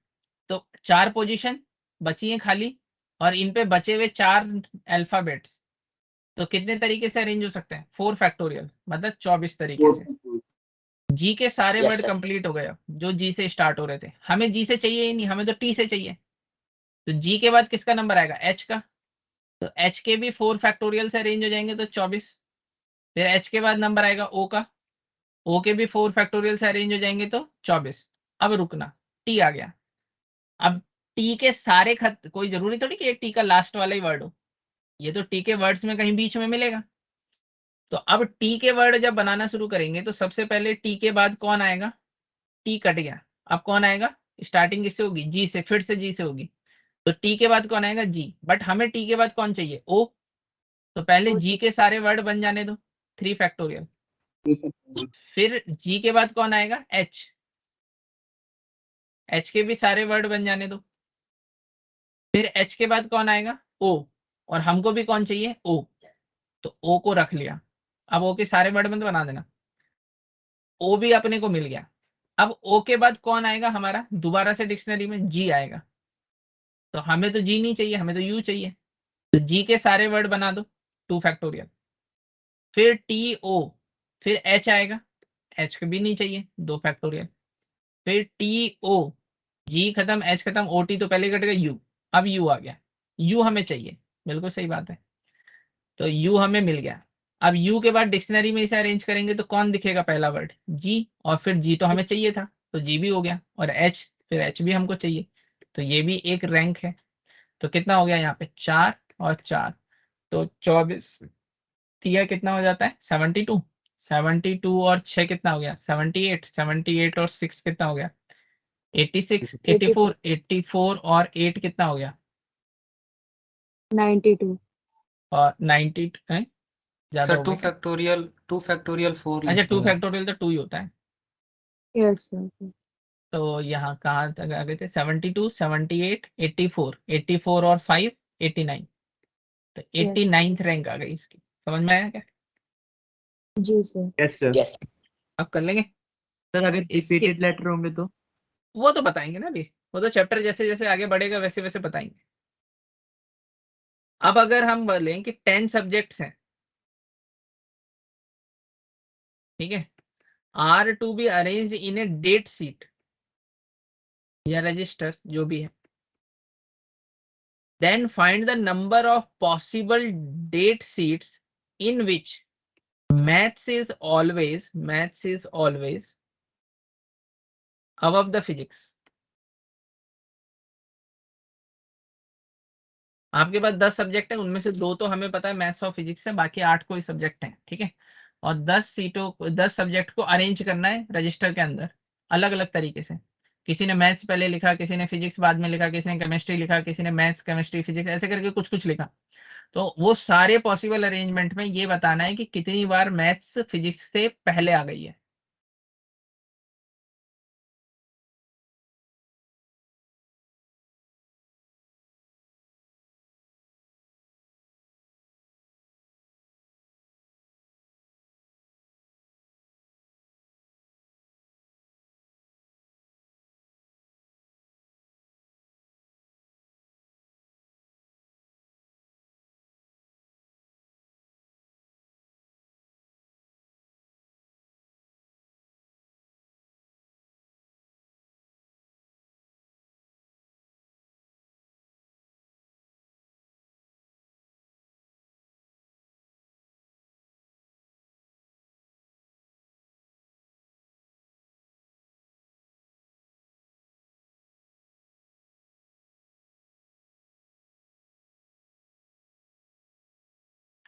तो 4 पोजीशन बची हैं खाली, और इन पे बचे हुए 4 अल्फाबेट्स, तो कितने तरीके से अरेंज हो सकते हैं, 4 फैक्टोरियल, मतलब 24 तरीके से। जी के सारे Yes, वर्ड sir. कंप्लीट हो गए अब, जो जी से स्टार्ट हो रहे थे। हमें जी से चाहिए ही नहीं, हमें तो टी से चाहिए। तो जी के बाद किसका नंबर आएगा, एच का। तो एच के भी 4 फैक्टोरियल से अरेंज हो जाएंगे, तो 24। फिर एच के बाद नंबर आएगा ओ का, ओ के भी 4 फैक्टोरियल से अरेंज हो जाएंगे, तो 24। अब रुकना, टी आ गया। अब टी के सारे खत, कोई जरूरी थोड़ी कि एक टी का लास्ट वाला ही वर्ड हो, ये तो टी के वर्ड्स में कहीं बीच में मिलेगा। तो अब टी के वर्ड जब बनाना शुरू करेंगे, तो सबसे पहले टी के बाद कौन आएगा, टी कट गया, अब कौन आएगा, स्टार्टिंग किससे होगी, जी से, फिर से जी से होगी। तो टी के बाद कौन आएगा, जी, बट हमें टी के बाद कौन चाहिए, ओ। तो पहले जी के सारे वर्ड बन जाने दो, 3 फैक्टोरियल। फिर जी के बाद कौन आएगा, एच, एच के भी सारे वर्ड बन जाने दो। फिर एच के बाद कौन आएगा, ओ, और हमको भी कौन चाहिए, ओ, तो ओ को रख लिया। अब ओ के सारे वर्ड बंद बना देना, ओ भी अपने को मिल गया। अब ओ के बाद कौन आएगा हमारा, दोबारा से डिक्शनरी में जी आएगा। तो हमें तो जी नहीं चाहिए, हमें तो यू चाहिए, तो जी के सारे वर्ड बना दो, 2 फैक्टोरियल। फिर टी ओ, फिर एच आएगा, एच भी नहीं चाहिए, 2 फैक्टोरियल। फिर टी ओ, जी खत्म, एच खत्म, ओ टी तो पहले कट गया, यू, अब यू आ गया, यू हमें चाहिए, बिल्कुल सही बात है। तो यू हमें मिल गया। अब यू के बाद डिक्शनरी में इसे अरेंज करेंगे, तो कौन दिखेगा पहला वर्ड, जी, और फिर जी तो हमें चाहिए था, तो जी भी हो गया, और एच, फिर एच भी हमको चाहिए, तो ये भी एक रैंक है। तो कितना हो गया यहाँ पे, 4 और 4, तो 24 दिया कितना हो जाता है, 72। 72 और 6 कितना हो गया, 78। 78 और 6 कितना हो गया, 86। 84, 84 और 8 कितना हो गया, 92. और 90 है, ज्यादा सर हो टू गया क्या? फैक्टोरियल 4 अच्छा, लिख 2 दो आप। फैक्टोरियल तो 2 ही होता है। Yes, sir. तो यहाँ कहाँ तक आ गए थे, 72, 78, 84, 84 और 5, 89। तो Yes. 89th रैंक आ गई इसकी, समझ में आया क्या? जी sir. Yes, sir. Yes. अब कर लेंगे सर अगर इसके, रिपीटेड लेटर होंगे तो वो तो बताएंगे ना अभी, वो तो चैप्टर जैसे जैसे आगे बढ़ेगा वैसे वैसे बताएंगे। अब अगर हम बोलें कि 10 सब्जेक्ट्स हैं, ठीक है, are to be arranged in a date sheet या रजिस्टर जो भी है, then find the number of possible date sheets in which maths is always above the physics। आपके पास 10 सब्जेक्ट है, उनमें से 2 तो हमें पता है मैथ्स और फिजिक्स है, बाकी 8 कोई सब्जेक्ट हैं, ठीक है, और 10 सब्जेक्ट को अरेंज करना है रजिस्टर के अंदर अलग अलग तरीके से। किसी ने मैथ्स पहले लिखा, किसी ने फिजिक्स बाद में लिखा, किसी ने केमिस्ट्री लिखा, किसी ने मैथ्स केमिस्ट्री फिजिक्स ऐसे करके कुछ कुछ लिखा। तो वो सारे पॉसिबल अरेंजमेंट में ये बताना है कि कितनी बार मैथ्स फिजिक्स से पहले आ गई है।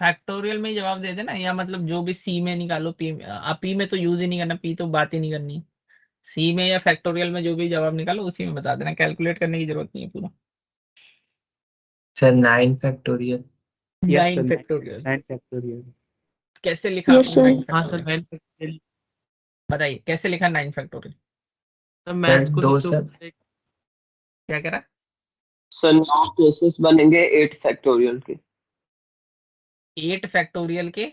फैक्टोरियल में ही जवाब दे देना, या मतलब जो भी सी में निकालो, पी में, पी में तो यूज ही नहीं करना, पी तो बात ही नहीं करनी, सी में या फैक्टोरियल में जो भी जवाब निकालो उसी में बता देना, कैलकुलेट करने की जरूरत नहीं है पूरा। Sir, 9 factorial. Yes, 9 sir. Factorial 9 factorial. कैसे लिखा Yes, आपने sir. 9 हाँ सर फैक्टोरियल, 9 फैक्टोरियल। बताइए कैसे लिखा 9 फैक्टोरियल, सर मैथ्स को दो लिख दो, सर। क्या करा, सर 9 केसेस बनेंगे 8 फैक्टोरियल के। 8 फैक्टोरियल के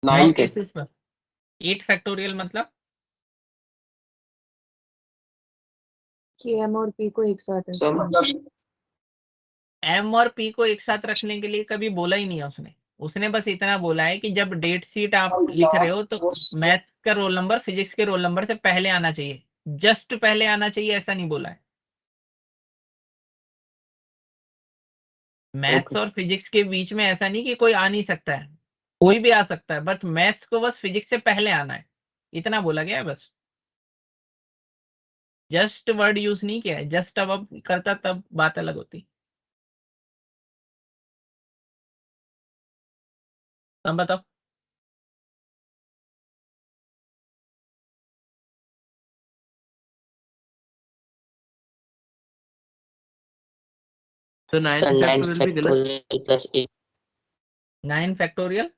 9 केसेस पर। 8 फैक्टोरियल मतलब कि एम और पी को एक साथ तो रखें। मतलब एम और पी को एक साथ रखने के लिए कभी बोला ही नहीं है उसने। उसने बस इतना बोला है कि जब डेट शीट आप लिख रहे हो तो मैथ का रोल नंबर फिजिक्स के रोल नंबर से पहले आना चाहिए, जस्ट पहले आना चाहिए, ऐसा नहीं बोला है। मैथ्स और फिजिक्स के बीच में ऐसा नहीं कि कोई आ नहीं सकता है, कोई भी आ सकता है, बट मैथ्स को बस फिजिक्स से पहले आना है, इतना बोला गया है बस। जस्ट वर्ड यूज नहीं किया है, जस्ट अब करता तब बात अलग होती। अब बताओ। तो 9 सर 9 फैक्टोरियल भी गलत। फैक्टोरियल प्लस 8 9 फैक्टोरियल,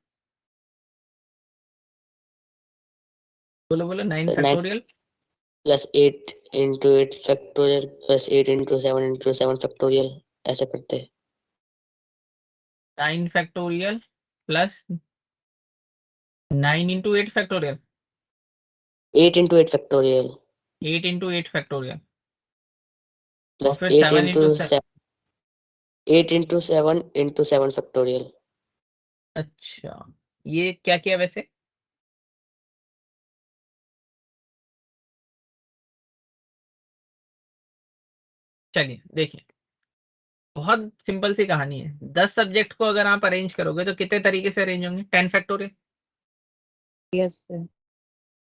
बोलो बोलो 9 9 factorial plus 8 into 8 factorial plus 8 into 7 factorial, ऐसे करते हैं। 9 factorial plus 9 into 8 factorial, 8 into 8 factorial 8 into 8 factorial, और प्लस फिर 8 7 इंटू इंटू 8 इंटू 7 फैक्टोरियल। अच्छा, ये क्या किया वैसे? चलिए देखिए, बहुत सिंपल सी कहानी है। 10 सब्जेक्ट को अगर आप अरेंज करोगे तो कितने तरीके से अरेंज होंगे? 10 factorial. Yes sir.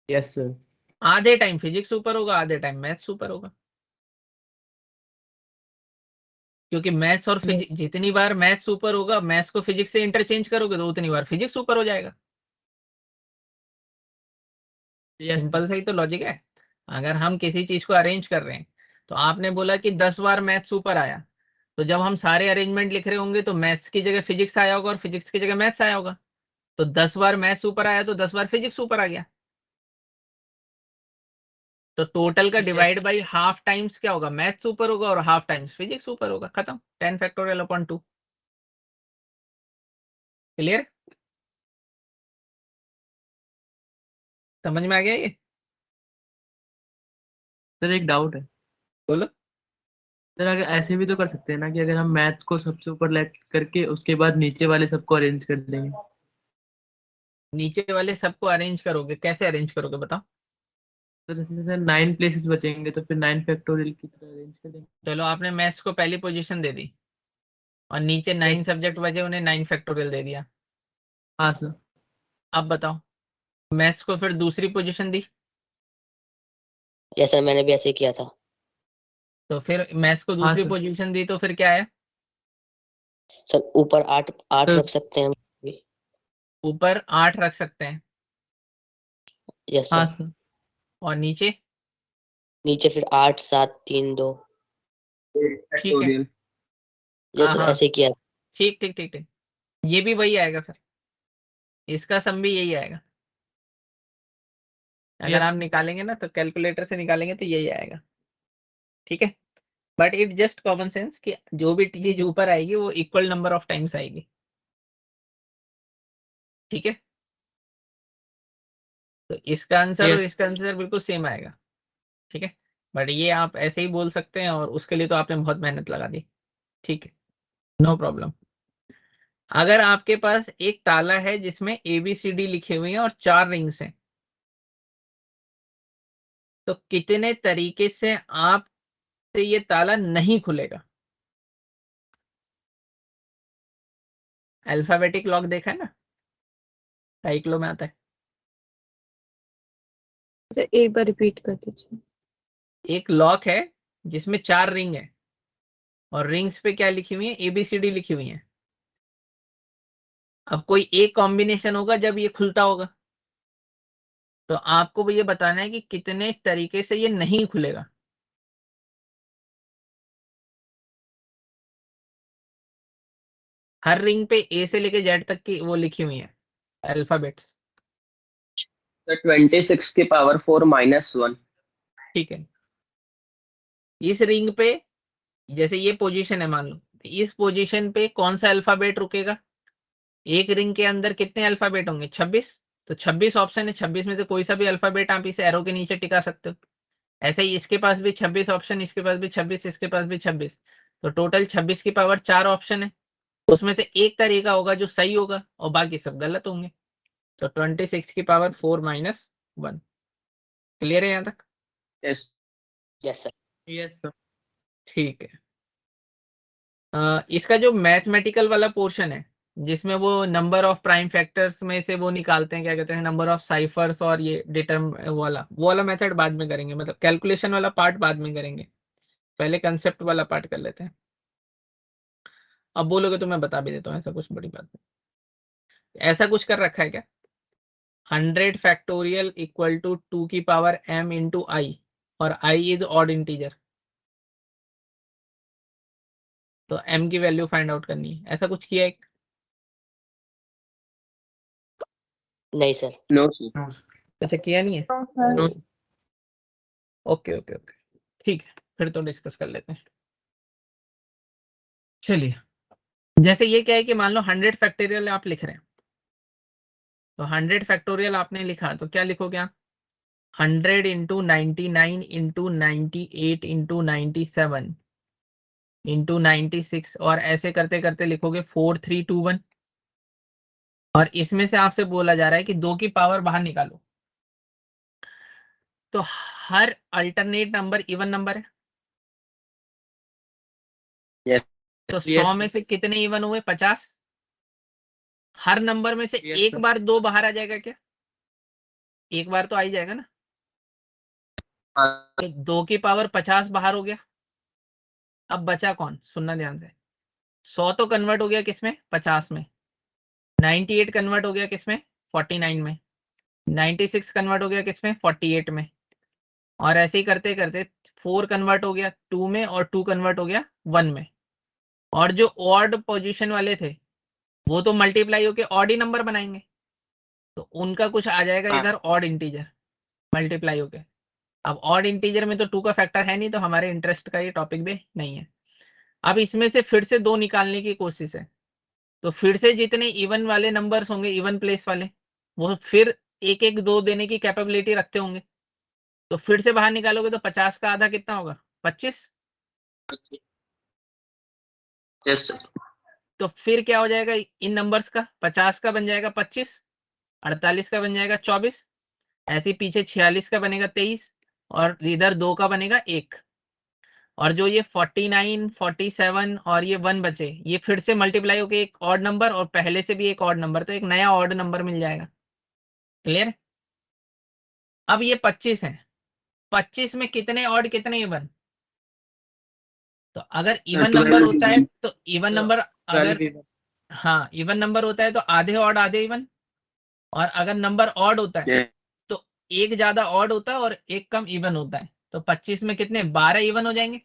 Yes sir. आधे टाइम फिजिक्स ऊपर होगा, आधे टाइम मैथ्स ऊपर होगा, क्योंकि मैथ्स और फिजिक्स, यस जितनी बार मैथ्स ऊपर होगा, मैथ्स को फिजिक्स से इंटरचेंज करोगे तो उतनी बार फिजिक्स ऊपर हो जाएगा। यस सिंपल सही तो लॉजिक है। अगर हम किसी चीज को अरेंज कर रहे हैं, तो आपने बोला कि 10 बार मैथ्स ऊपर आया, तो जब हम सारे अरेंजमेंट लिख रहे होंगे तो मैथ्स की जगह फिजिक्स आया होगा और फिजिक्स की जगह मैथ्स आया होगा। तो 10 बार मैथ्स ऊपर आया तो 10 बार फिजिक्स ऊपर आ गया। तो टोटल का डिवाइड बाई हाफ टाइम्स क्या होगा? मैथ्स ऊपर होगा और हाफ टाइम्स फिजिक्स ऊपर होगा, खत्म। 10 फैक्टोरियल अपॉन 2। क्लियर? समझ में आ गया ये? सर एक डाउट है बोलो। सर, अगर ऐसे भी तो कर सकते हैं ना कि अगर हम मैथ्स को सबसे ऊपर लेट करके उसके बाद नीचे वाले सबको अरेंज कर देंगे। नीचे वाले सबको अरेंज करोगे, कैसे अरेंज करोगे बताओ? तो जैसे सर 9 प्लेसेस बचेंगे तो फिर 9 फैक्टोरियल की तरह अरेंज कर देंगे। चलो, आपने मैथ्स को पहली पोजीशन दे दी और नीचे 9 यस। सब्जेक्ट बचे, उन्हें 9 फैक्टोरियल दे दिया। हाँ सर। अब बताओ, मैथ्स को फिर दूसरी पोजीशन दी, यस सर, मैंने भी ऐसे ही किया था। तो फिर मैथ्स को हाँ दूसरी सर। पोजीशन दी तो फिर क्या है? सर ऊपर 8 8 तो रख सकते हैं। ऊपर 8 रख सकते हैं, यस हाँ सर। सर। और नीचे नीचे फिर 8 7 3 2। ठीक है। यस हाँ सर, हाँ, ऐसे ही किया। ठीक ठीक ठीक ठीक, ये भी वही आएगा फिर, इसका सम भी यही आएगा। अगर आप यस। निकालेंगे ना तो कैलकुलेटर से निकालेंगे तो यही आएगा, ठीक है। But it just common sense कि जो भी चीज ऊपर आएगी वो इक्वल नंबर ऑफ टाइम्स आएगी, ठीक है। तो इसका आंसर और यस। इसका आंसर बिल्कुल सेम आएगा, ठीक है। बट ये आप ऐसे ही बोल सकते हैं और उसके लिए तो आपने बहुत मेहनत लगा दी, ठीक है, नो प्रॉब्लम। अगर आपके पास एक ताला है जिसमें ABCD लिखे हुए हैं और 4 रिंग्स हैं, तो कितने तरीके से आप से ये ताला नहीं खुलेगा? अल्फाबेटिक लॉक देखा है ना, साइक्लो में आता है। सर एक बार रिपीट कर दीजिए। एक लॉक है जिसमें 4 रिंग है और रिंग्स पे क्या लिखी हुई है? ABCD लिखी हुई है। अब कोई एक कॉम्बिनेशन होगा जब ये खुलता होगा, तो आपको ये बताना है कि कितने तरीके से ये नहीं खुलेगा। हर रिंग पे A से लेके Z तक की वो लिखी हुई है अल्फाबेट्स, 26 की पावर 4 -1। ठीक है। इस रिंग पे जैसे ये पोजीशन है, मान लो तो इस पोजीशन पे कौन सा अल्फाबेट रुकेगा? एक रिंग के अंदर कितने अल्फाबेट होंगे? 26। तो 26 ऑप्शन है, 26 में से कोई सा भी अल्फाबेट आप इसे एरो के नीचे टिका सकते हो। ऐसे ही इसके पास भी 26 ऑप्शन, इसके पास भी 26, इसके पास भी 26। तो टोटल 26 की पावर 4 ऑप्शन है, उसमें से एक तरीका होगा जो सही होगा और बाकी सब गलत होंगे। तो 26 की पावर 4 माइनस 1। क्लियर है यहाँ तक? Yes sir. Yes sir. ठीक है। इसका जो मैथमेटिकल वाला पोर्शन है जिसमें वो नंबर ऑफ प्राइम फैक्टर्स में से वो निकालते हैं, क्या कहते हैं, नंबर ऑफ साइफर्स, और ये डिटर्म वो वाला मेथड बाद में करेंगे, मतलब कैलकुलेशन वाला पार्ट बाद में करेंगे, पहले कंसेप्ट वाला पार्ट कर लेते हैं। अब बोलोगे तो मैं बता भी देता हूँ, ऐसा कुछ बड़ी बात नहीं। ऐसा कुछ कर रखा है क्या? 100 फैक्टोरियल इक्वल टू 2 की पावर m इंटू आई, और i इज ऑड इंटीजर, तो m की वैल्यू फाइंड आउट करनी है। ऐसा कुछ किया है? नहीं सर। No, sir. अच्छा, किया नहीं है? नो ओके ओके ओके, ठीक है, फिर तो डिस्कस कर लेते हैं। चलिए, जैसे ये क्या है कि मान लो 100 फैक्टोरियल आप लिख रहे हैं, तो 100 फैक्टोरियल आपने लिखा तो क्या लिखोगे आप? 100 इंटू 99 इंटू 98 इंटू 97 इंटू 96, और ऐसे करते करते लिखोगे 4321। और इसमें से आपसे बोला जा रहा है कि 2 की पावर बाहर निकालो, तो हर अल्टरनेट नंबर इवन नंबर है। यस तो Yes, 100 में से कितने इवन हुए? 50। हर नंबर में से Yes, एक sir. बार 2 बाहर आ जाएगा क्या? एक बार तो आ ही जाएगा ना। तो 2 की पावर 50 बाहर हो गया। अब बचा कौन? सुनना ध्यान से। 100 तो कन्वर्ट हो गया किसमें? 50 में। 98 कन्वर्ट हो गया किसमें? 49 में। 96 कन्वर्ट हो गया किसमें? 48 में। और ऐसे ही करते करते 4 कन्वर्ट हो गया 2 में, और 2 कन्वर्ट हो गया 1 में। और जो ऑड पोजीशन वाले थे वो तो मल्टीप्लाई होके ऑड ही नंबर बनाएंगे, तो उनका कुछ आ जाएगा इधर ऑड इंटीजर मल्टीप्लाई होके। अब ऑड इंटीजर में तो 2 का फैक्टर है नहीं, तो हमारे इंटरेस्ट का ये टॉपिक भी नहीं है। अब इसमें से फिर से 2 निकालने की कोशिश है, तो फिर से जितने इवन वाले नंबर्स होंगे, इवन प्लेस वाले, वो फिर एक एक 2 देने की कैपेबिलिटी रखते होंगे। तो फिर से बाहर निकालोगे तो 50 का आधा कितना होगा? 25। Yes sir. तो फिर क्या हो जाएगा इन नंबर्स का? 50 का बन जाएगा 25, 48 का बन जाएगा 24, ऐसे ही पीछे 46 का बनेगा 23, और इधर 2 का बनेगा 1। और जो ये 49, 47 और ये 1 बचे, ये फिर से मल्टीप्लाई होके एक ऑड नंबर, और पहले से भी एक ऑड नंबर, तो एक नया ऑड नंबर मिल जाएगा। क्लियर? अब ये 25 है, 25 में कितने ऑड कितने इवन? तो अगर इवन 12 नंबर is होता है even. तो इवन नंबर, अगर 12 हाँ इवन नंबर होता है तो आधे ऑड आधे इवन, और अगर नंबर ऑड होता है Yeah. तो एक ज्यादा ऑड होता है और एक कम इवन होता है। तो 25 में कितने? 12 इवन हो जाएंगे।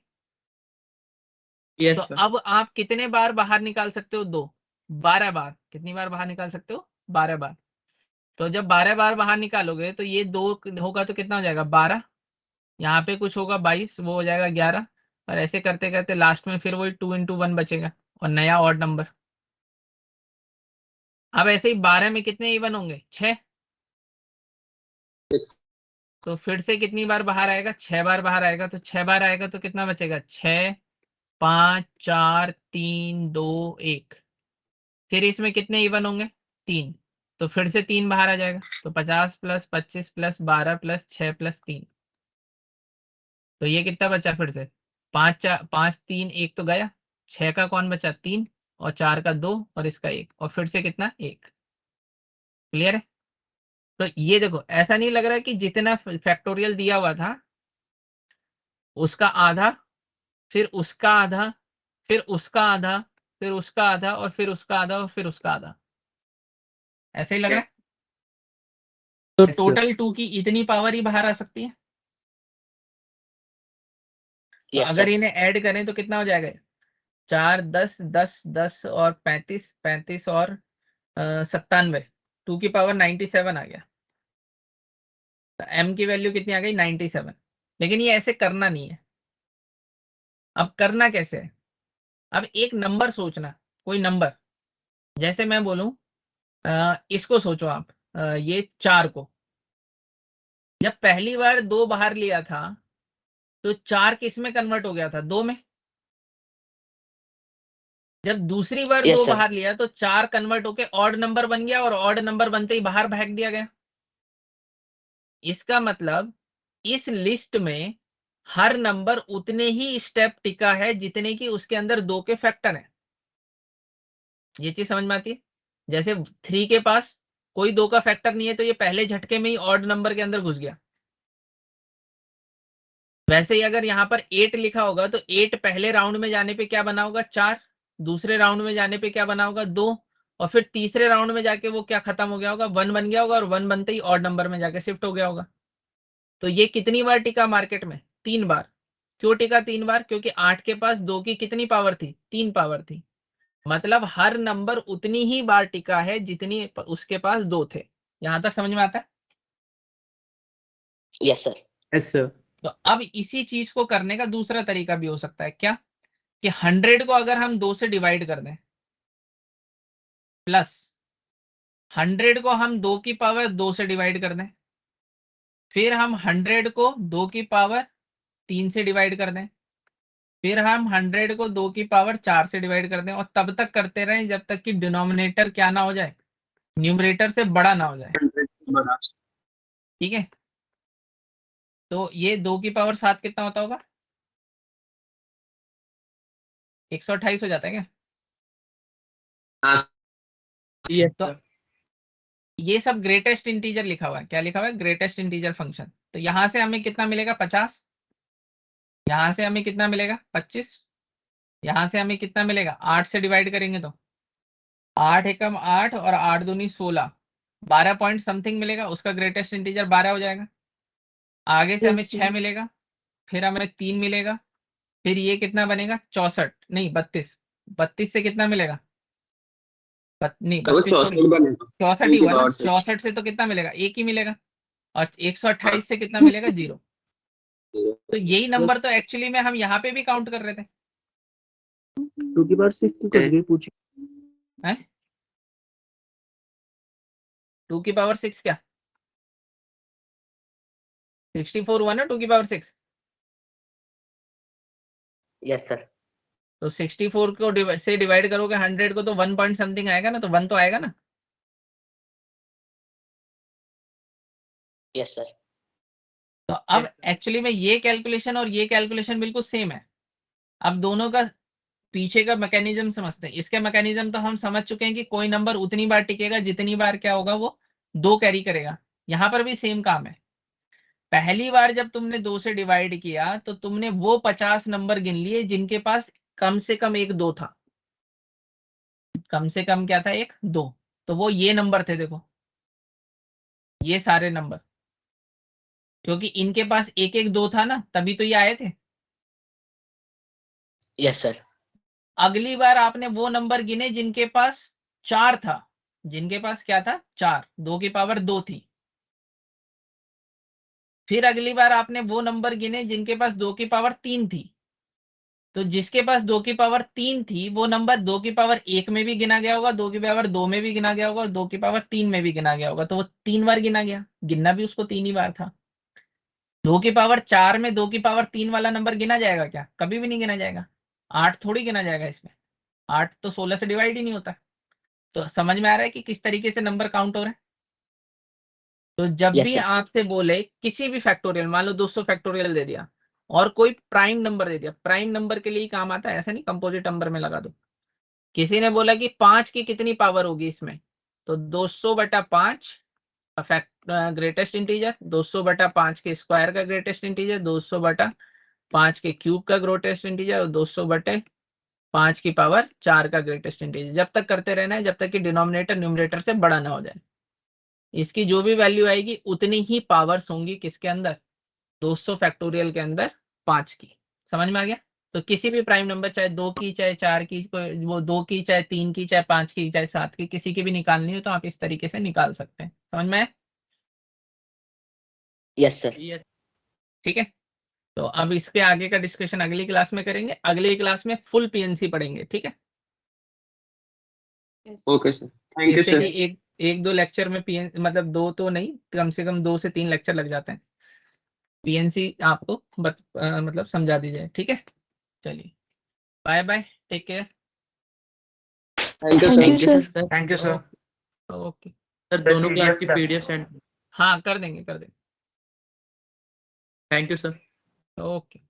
Yes, तो sir. अब आप कितने बार बाहर निकाल सकते हो? 2। 12 बार। कितनी बार बाहर निकाल सकते हो? 12 बार। तो जब 12 बार बाहर निकालोगे तो ये 2 होगा तो कितना हो जाएगा? 12। यहाँ पे कुछ होगा 22, वो हो जाएगा 11, और ऐसे करते करते लास्ट में फिर वही 2 इंटू 1 बचेगा और नया ऑड नंबर। अब ऐसे ही 12 में कितने इवन होंगे? 6। तो फिर से कितनी बार बाहर आएगा? 6 बार बाहर आएगा। तो 6 बार आएगा तो कितना बचेगा? 6, 5, 4, 3, 2, 1। फिर इसमें कितने इवन होंगे? 3। तो फिर से 3 बाहर आ जाएगा। तो 50 प्लस 25 प्लस 12 प्लस 6 प्लस 3, तो ये कितना बचा? फिर से 5, 5, 3, 1 तो गया। 6 का कौन बचा? 3, और 4 का 2, और इसका 1, और फिर से कितना? 1। क्लियर है? तो ये देखो, ऐसा नहीं लग रहा है कि जितना फैक्टोरियल दिया हुआ था उसका आधा, फिर उसका आधा, फिर उसका आधा, फिर उसका आधा, और फिर उसका आधा, और फिर उसका आधा, ऐसे ही लग रहा है। तो Yes, sir. टोटल 2 की इतनी पावर ही बाहर आ सकती है। तो यस अगर सर। इन्हें ऐड करें तो कितना हो जाएगा? 4, 10, 10, 10 और 35, 35 और 97, 2 की पावर 97 आ गया। तो m की वैल्यू कितनी आ गई? 97। लेकिन ये ऐसे करना नहीं है। अब करना कैसे है? अब एक नंबर सोचना, कोई नंबर, जैसे मैं बोलूं इसको सोचो आप, ये 4 को जब पहली बार 2 बाहर लिया था तो 4 किस में कन्वर्ट हो गया था, 2 में। जब दूसरी बार 2 यस सर। बाहर लिया तो 4 कन्वर्ट होके ऑड नंबर बन गया और ऑड नंबर बनते ही बाहर फेंक दिया गया। इसका मतलब इस लिस्ट में हर नंबर उतने ही स्टेप टिका है जितने की उसके अंदर 2 के फैक्टर हैं। ये चीज समझ में आती है? जैसे 3 के पास कोई 2 का फैक्टर नहीं है तो ये पहले झटके में ही ऑड नंबर के अंदर घुस गया। वैसे ही अगर यहाँ पर 8 लिखा होगा तो 8 पहले राउंड में जाने पे क्या बना होगा, 4, दूसरे राउंड में जाने पे क्या बना होगा, 2, और फिर तीसरे राउंड में जाके वो क्या खत्म हो गया होगा, 1 बन गया होगा, और 1 बनते ही ऑड नंबर में जाके शिफ्ट हो गया होगा। तो ये कितनी बार टिका मार्केट में, 3 बार। क्यों टिका 3 बार? क्योंकि 8 के पास 2 की कितनी पावर थी, 3 पावर थी। मतलब हर नंबर उतनी ही बार टिका है जितनी उसके पास 2 थे। यहां तक समझ में आता है? Yes sir. Yes sir. तो अब इसी चीज को करने का दूसरा तरीका भी हो सकता है, क्या कि 100 को अगर हम 2 से डिवाइड कर दें, प्लस 100 को हम 2 की पावर 2 से डिवाइड कर दें, फिर हम 100 को 2 की पावर 3 से डिवाइड कर दें, फिर हम 100 को 2 की पावर 4 से डिवाइड कर दें, और तब तक करते रहें जब तक कि डिनोमिनेटर क्या ना हो जाए, न्यूमरेटर से बड़ा ना हो जाए। ठीक है? तो ये 2 की पावर 7 कितना होता होगा, 128 हो जाता है क्या? यस तो सर। ये सब ग्रेटेस्ट इंटीजर लिखा हुआ है। क्या लिखा हुआ है? Greatest integer function. तो यहां से हमें कितना मिलेगा, 50। यहां से हमें कितना मिलेगा, 25। यहां से हमें कितना मिलेगा, 8 से डिवाइड करेंगे तो 8 एकम 8 और 8 दूनी 16, 12 पॉइंट समथिंग मिलेगा, उसका ग्रेटेस्ट इंटीजर 12 हो जाएगा। आगे से हमें Yes, 6 मिलेगा, फिर हमें 3 मिलेगा, फिर ये कितना बनेगा, 64 नहीं 32। 32 से कितना मिलेगा, नहीं 32 तो नहीं, 64 ही हुआ ना। 64 से तो कितना मिलेगा, 1 ही मिलेगा, और 128 से कितना मिलेगा, 0। तो यही नंबर तो एक्चुअली में हम यहाँ पे भी काउंट कर रहे थे। 2 की पावर 6 क्यों कर रही है पूछी? हैं? 2 की पावर 6 क्या, 64 हुआ ना 2 की पावर 6। Yes sir. तो 64 को से डिवाइड करोगे 100 को तो 1 पॉइंट समथिंग आएगा ना, तो 1 तो आएगा ना। Yes sir. तो अब Yes, sir. एक्चुअली में ये कैलकुलेशन और ये कैलकुलेशन बिल्कुल सेम है। अब दोनों का पीछे का मैकेनिज्म समझते हैं। इसके मैकेनिज्म तो हम समझ चुके हैं कि कोई नंबर उतनी बार टिकेगा जितनी बार क्या होगा, वो 2 कैरी करेगा। यहां पर भी सेम काम है। पहली बार जब तुमने 2 से डिवाइड किया तो तुमने वो 50 नंबर गिन लिए जिनके पास कम से कम एक 2 था। कम से कम क्या था, एक 2। तो वो ये नंबर थे, देखो ये सारे नंबर, क्योंकि इनके पास एक एक 2 था ना, तभी तो ये आए थे। Yes sir. अगली बार आपने वो नंबर गिने जिनके पास 4 था। जिनके पास क्या था, 4, 2 की पावर 2 थी। फिर अगली बार आपने वो नंबर गिने जिनके पास 2 की पावर 3 थी। तो जिसके पास 2 की पावर 3 थी वो नंबर 2 की पावर 1 में भी गिना गया होगा, 2 की पावर 2 में भी गिना गया होगा, और 2 की पावर 3 में भी गिना गया होगा। तो वो 3 बार गिना गया, गिनना भी उसको 3 ही बार था। 2 की पावर 4 में 2 की पावर 3 वाला नंबर गिना जाएगा क्या? कभी भी नहीं गिना जाएगा। 8 थोड़ी गिना जाएगा इसमें, 8 तो 16 से डिवाइड ही नहीं होता। तो समझ में आ रहा है कि किस तरीके से नंबर काउंट हो रहे हैं। तो जब यस भी सर। आपसे बोले किसी भी फैक्टोरियल, मान लो 200 फैक्टोरियल दे दिया और कोई प्राइम नंबर दे दिया, प्राइम नंबर के लिए ही काम आता है, ऐसा नहीं कंपोजिट नंबर में लगा दो। किसी ने बोला कि 5 की कितनी पावर होगी इसमें, तो 200/5 ग्रेटेस्ट इंटीजर, 200/5 के स्क्वायर का ग्रेटेस्ट इंटीजर, 200/5 के क्यूब का ग्रेटेस्ट इंटीजर, और 200/5 की पावर 4 का ग्रेटेस्ट इंटीजर। जब तक करते रहना है जब तक कि डिनोमिनेटर न्यूमरेटर से बड़ा ना हो जाए। इसकी जो भी वैल्यू आएगी उतनी ही पावर्स होंगी किसके अंदर, 200 फैक्टोरियल के अंदर 5 की। समझ में आ गया? तो किसी भी प्राइम नंबर, चाहे 2 की, चाहे 4 की, वो 2 की, चाहे 3 की, चाहे 5 की, चाहे 7 की, किसी की भी निकालनी हो तो आप इस तरीके से निकाल सकते हैं। समझ में आया? Yes sir. यस। ठीक है। तो अब इसके आगे का डिस्कशन अगली क्लास में करेंगे, अगली क्लास में फुल पीएनसी पढ़ेंगे, ठीक है। Yes. Okay sir, thank you जैसे सर। कि एक दो लेक्चर में पीएन मतलब 2 तो नहीं, कम से कम 2 से 3 लेक्चर लग जाते हैं। पीएनसी आपको मतलब समझा दी जाए, ठीक है। चलिए, bye bye, take care. Thank you Thank sir. you, sir. Sir. Thank you sir. Okay, sir sir, दोनों क्लास PDF की कर पीडीएफ दो। सेंड। हाँ कर देंगे। Thank you sir. ओके।